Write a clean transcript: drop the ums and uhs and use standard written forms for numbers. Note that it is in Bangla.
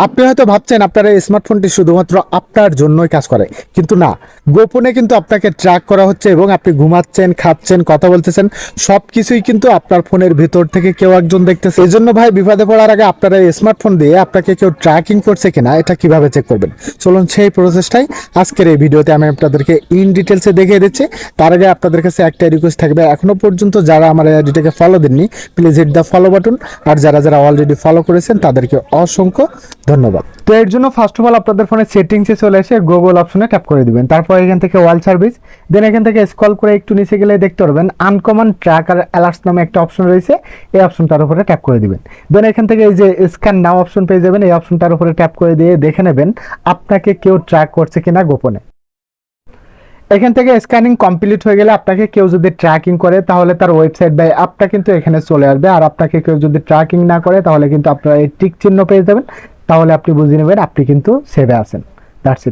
আপনি হয়তো ভাবছেন আপনার এই স্মার্টফোনটি শুধুমাত্র আপনার জন্যই কাজ করে, কিন্তু না, গোপনে কিন্তু আপনাকে ট্র্যাক করা হচ্ছে এবং আপনি ঘুমাচ্ছেন, খাচ্ছেন, কথা বলতেছেন, সব কিছুই কিন্তু আপনার ফোনের ভিতর থেকে কেউ একজন দেখতেছে। এই জন্য ভাই, বিপদে পড়ার আগে আপনার এই স্মার্টফোন দিয়ে আপনাকে কেউ ট্র্যাকিং করছে কিনা এটা কিভাবে চেক করবেন, চলুন সেই প্রসেসটাই আজকের এই ভিডিওতে আমি আপনাদেরকে ইন ডিটেলসে দেখিয়ে দিচ্ছি। তার আগে আপনাদের কাছে একটা রিকোয়েস্ট থাকবে, এখনো পর্যন্ত যারা আমার এই আইডিটাকে ফলো দেননি please hit the follow button, আর যারা যারা অলরেডি ফলো করেছেন তাদেরকে অসংখ্য ধন্যবাদ। তো এর জন্য ফার্স্ট অফ অল আপনাদের ফোনে সেটিংসে চলে এসে গুগল অপশনে ট্যাপ করে দিবেন। তারপর এখান থেকে ওয়াল সার্ভিস, দেন এখান থেকে স্ক্রল করে একটু নিচে গেলে দেখতে পারবেন আনকমন ট্র্যাকার অ্যালার্টস নামে একটা অপশন রয়েছে, এই অপশনটার উপরে ট্যাপ করে দিবেন। দেন এখান থেকে এই যে স্ক্যান নাও অপশন পেয়ে যাবেন, এই অপশনটার উপরে ট্যাপ করে দিয়ে দেখে নেবেন আপনাকে কেউ ট্র্যাক করছে কিনা গোপনে। এখান থেকে স্ক্যানিং কমপ্লিট হয়ে গেলে আপনাকে কেউ যদি ট্র্যাকিং করে তাহলে তার ওয়েবসাইট বা অ্যাপটা কিন্তু এখানে চলে আসবে, আর আপনাকে কেউ যদি ট্র্যাকিং না করে তাহলে কিন্তু আপনারা এই টিক চিহ্ন পেয়ে যাবেন, তাহলে আপনি বুঝে নেবেন আপনি কিন্তু সেভে আছেন। That's it.